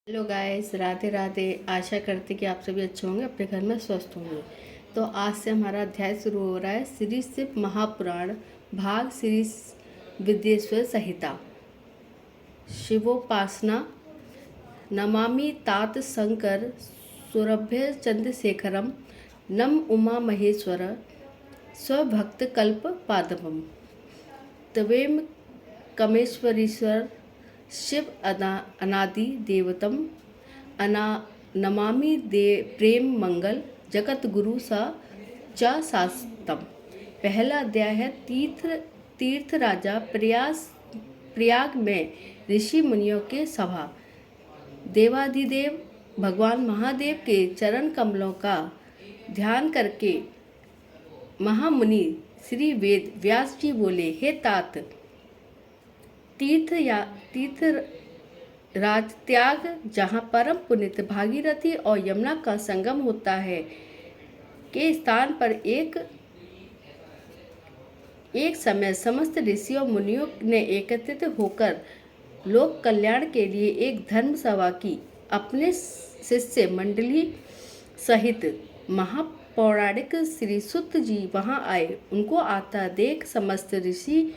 Hello guys, Radhe Radhe. आशा करते कि आप सभी अच्छे होंगे, अपने घर में स्वस्थ होंगे। तो आज से हमारा अध्याय शुरू हो रहा है श्री शिव महापुराण भाग श्री विद्येश्वर संहिता। शिवोपासना। नमामि तात शंकर सौरभ्य चंद्रशेखरम नम उमा महेश्वर स्वभक्त कल्प पादपम तवेम कमेश्वरीश्वर शिव अनादि देवतम अना नमामि दे प्रेम मंगल जगत गुरु सा च शास्तम। पहला अध्याय है तीर्थ राजा प्रयाग में ऋषि मुनियों के सभा। देवाधिदेव भगवान महादेव के चरण कमलों का ध्यान करके महामुनि श्री वेद व्यास जी बोले, हे तात, तीर्थ राज त्याग जहाँ परम पुनित भागीरथी और यमुना का संगम होता है के स्थान पर एक समय समस्त ऋषियों मुनियों ने एकत्रित होकर लोक कल्याण के लिए एक धर्म सभा की। अपने शिष्य मंडली सहित महापौराणिक श्री सुत जी वहां आए। उनको आता देख समस्त ऋषि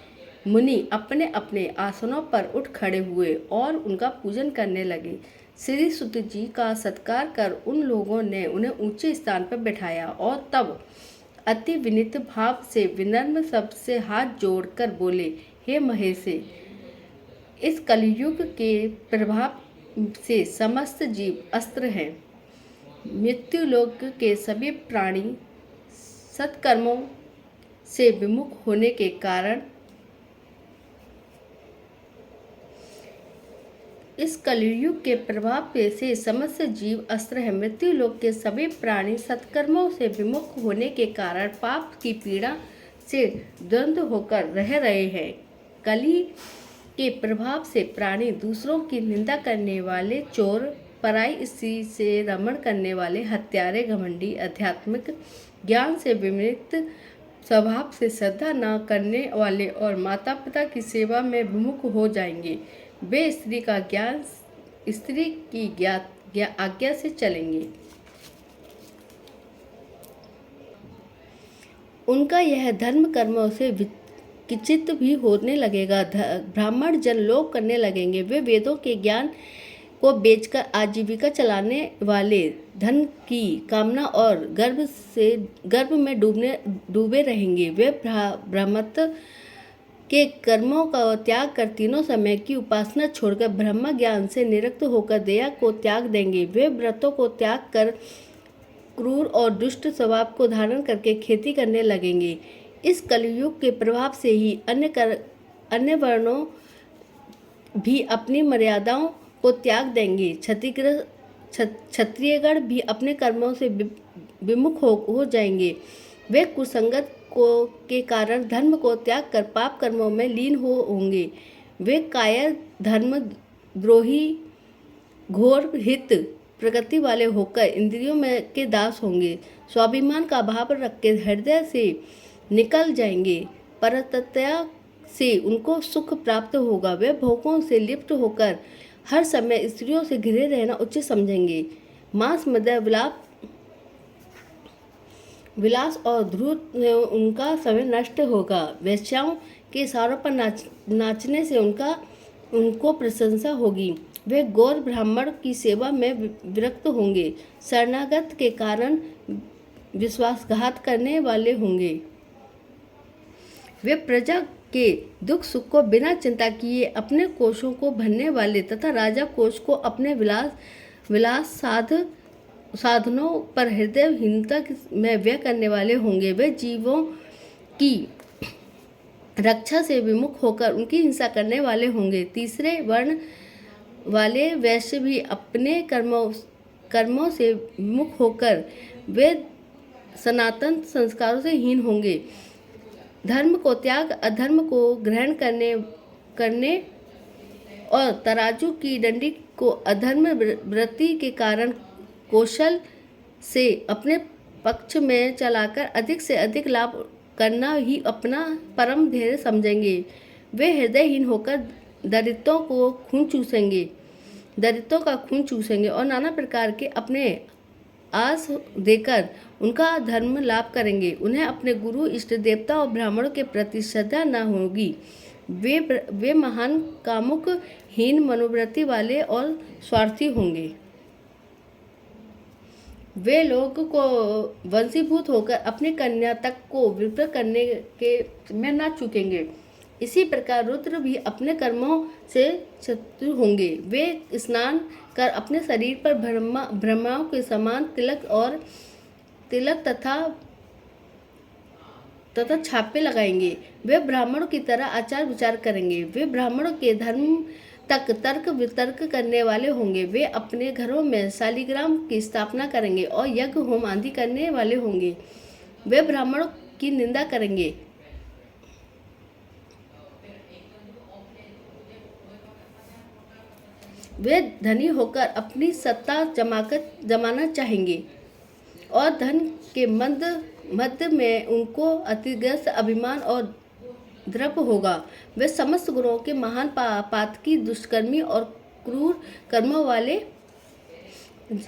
मुनि अपने अपने आसनों पर उठ खड़े हुए और उनका पूजन करने लगे। श्री सुत जी का सत्कार कर उन लोगों ने उन्हें ऊंचे स्थान पर बैठाया और तब अति विनीत भाव से विनम्र शब्द से हाथ जोड़कर बोले, हे महेश, इस कलयुग के प्रभाव से समस्त जीव अस्त्र हैं। मृत्युलोक के सभी प्राणी सत्कर्मों से विमुख होने के कारण इस कलयुग के प्रभाव से समस्त जीव अस्त्र है। मृत्यु लोक के सभी प्राणी सत्कर्मों से विमुख होने के कारण पाप की पीड़ा से द्वंद्व होकर रह रहे हैं। कली के प्रभाव से प्राणी दूसरों की निंदा करने वाले, चोर, पराई स्त्री से रमण करने वाले, हत्यारे, घमंडी, आध्यात्मिक ज्ञान से विमृत स्वभाव से श्रद्धा न करने वाले और माता पिता की सेवा में विमुख हो जाएंगे। वे स्त्री की आज्ञा से चलेंगे। उनका यह धर्म कर्मों से विचित भी होने लगेगा। ब्राह्मण जन लोभ करने लगेंगे। वे वेदों के ज्ञान को बेचकर आजीविका चलाने वाले, धन की कामना और गर्भ में डूबे रहेंगे। वे ब्रह्मत्व के कर्मों का त्याग कर तीनों समय की उपासना छोड़कर ब्रह्म ज्ञान से निरक्त होकर दया को त्याग देंगे। वे व्रतों को त्याग कर क्रूर और दुष्ट स्वभाव को धारण करके खेती करने लगेंगे। इस कलयुग के प्रभाव से ही अन्य वर्णों भी अपनी मर्यादाओं को त्याग देंगे। क्षत्रियगण भी अपने कर्मों से विमुख हो जाएंगे। वे कुसंगत के कारण धर्म को त्याग कर पाप कर्मों में लीन होंगे। वे कायर, धर्म द्रोही, घोर हित प्रकृति वाले होकर इंद्रियों में के दास होंगे। स्वाभिमान का भाव रख के हृदय से निकल जाएंगे। परतत्या से उनको सुख प्राप्त होगा। वे भोगों से लिप्त होकर हर समय स्त्रियों से घिरे रहना उचित समझेंगे। मांस, मद्य, विलास और धूर्त में उनका समय नष्ट होगा। वेश्याओं के इशारों पर नाचने से उनको प्रशंसा होगी। वे गौर ब्राह्मण की सेवा में विरक्त होंगे। शरणागत के कारण विश्वासघात करने वाले होंगे। वे प्रजा के दुख सुख को बिना चिंता किए अपने कोषों को भरने वाले तथा राजा कोष को अपने विलास साधनों पर हृदयहीनता में व्यय करने वाले होंगे। वे जीवों की रक्षा से विमुख होकर उनकी हिंसा करने वाले होंगे। तीसरे वर्ण वाले वैश्य भी अपने कर्मों से विमुख होकर वे सनातन संस्कारों से हीन होंगे। धर्म को त्याग अधर्म को ग्रहण करने और तराजू की डंडी को अधर्म वृत्ति के कारण कौशल से अपने पक्ष में चलाकर अधिक से अधिक लाभ करना ही अपना परम ध्येय समझेंगे। वे हृदयहीन होकर दरिद्रों को खून चूसेंगे। दलितों का खून चूसेंगे और नाना प्रकार के अपने आस देकर उनका धर्म लाभ करेंगे। उन्हें अपने गुरु, इष्ट देवता और ब्राह्मणों के प्रति श्रद्धा न होगी। वे महान, कामुक, हीन मनोवृत्ति वाले और स्वार्थी होंगे। वे लोग को वंशीभूत होकर अपनी कन्या तक को विप्र करने के में न चूकेंगे। इसी प्रकार रुद्र भी अपने कर्मों से शत्रु होंगे। वे स्नान कर अपने शरीर पर ब्रह्माओं के समान तिलक तथा छापे लगाएंगे। वे ब्राह्मणों की तरह आचार विचार करेंगे। वे ब्राह्मणों के धर्म तक तर्क वितर्क करने वाले होंगे। वे अपने घरों में शालिग्राम की स्थापना करेंगे और यज्ञ होम आदि करने वाले होंगे। वे ब्राह्मणों की निंदा करेंगे। वे धनी होकर अपनी सत्ता जमाना चाहेंगे और धन के मध्य में उनको अतिग्रस्त अभिमान और द्रव्य होगा। वे समस्त गुणों के महान पातकी, दुष्कर्मी और क्रूर कर्मों वाले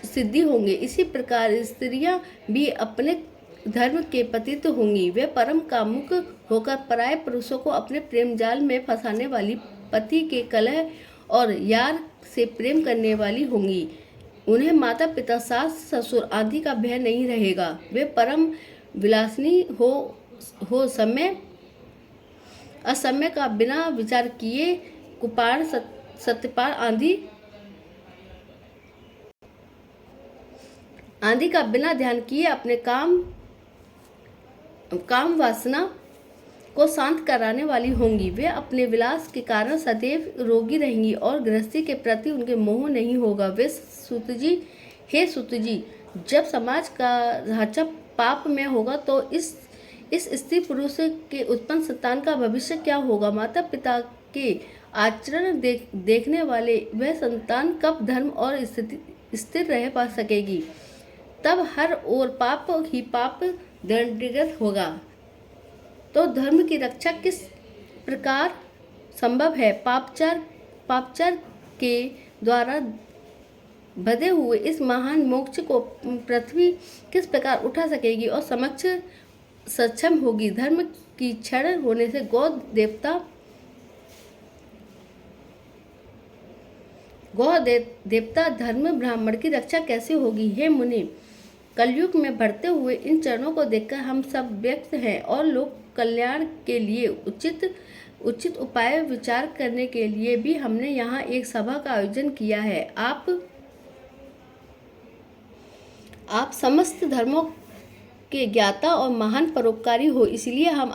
सिद्धि होंगे। इसी प्रकार स्त्रियां भी अपने धर्म के पतित होंगी। वे परम कामुक होकर पराये पुरुषों को अपने प्रेम जाल में फंसाने वाली, पति के कलह और यार से प्रेम करने वाली होंगी। उन्हें माता पिता, सास ससुर आदि का भय नहीं रहेगा। वे परम विलासिनी हो असमय का बिना विचार किए कुपार, सत्यपार आदि का बिना ध्यान किए अपने काम वासना को शांत कराने वाली होंगी। वे अपने विलास के कारण सदैव रोगी रहेंगी और गृहस्थी के प्रति उनके मोह नहीं होगा। वे हे सुत जी, जब समाज का ढांचा पाप में होगा तो इस स्त्री पुरुष के उत्पन्न संतान का भविष्य क्या होगा? माता पिता के आचरण देखने वाले वह संतान कब धर्म और स्थिर रह पा सकेगी? तब हर ओर पाप ही पाप दंडनीकृत होगा। तो धर्म की रक्षा किस प्रकार संभव है? पापचार के द्वारा बधे हुए इस महान मोक्ष को पृथ्वी किस प्रकार उठा सकेगी और सक्षम होगी? धर्म की क्षण होने से गौ देवता धर्म ब्राह्मण की रक्षा कैसे होगी? हे मुनि, कलयुग में बढ़ते हुए इन चरणों को देखकर हम सब व्यक्त हैं और लोक कल्याण के लिए उचित उपाय विचार करने के लिए भी हमने यहाँ एक सभा का आयोजन किया है। आप समस्त धर्मों के ज्ञाता और महान परोपकारी हो, इसलिए हम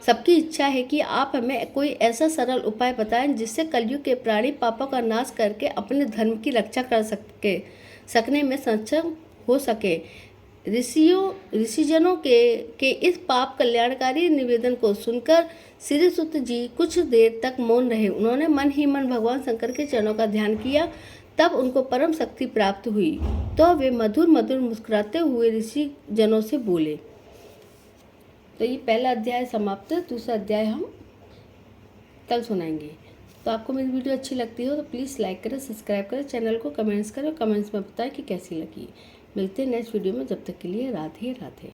सबकी इच्छा है कि आप हमें कोई ऐसा सरल उपाय बताएं जिससे कलयुग के प्राणी पापों का नाश करके अपने धर्म की रक्षा कर सकने में सक्षम हो सके। ऋषिजनों के इस पाप कल्याणकारी निवेदन को सुनकर श्री सुत जी कुछ देर तक मौन रहे। उन्होंने मन ही मन भगवान शंकर के चरणों का ध्यान किया। तब उनको परम शक्ति प्राप्त हुई तो वे मधुर मुस्कुराते हुए ऋषि जनों से बोले। तो ये पहला अध्याय समाप्त है। दूसरा अध्याय हम कल सुनाएंगे। तो आपको मेरी वीडियो अच्छी लगती हो तो प्लीज़ लाइक करें, सब्सक्राइब करें, चैनल को कमेंट्स करें और कमेंट्स में बताएं कि कैसी लगी। मिलते हैं नेक्स्ट वीडियो में। जब तक के लिए राधे राधे।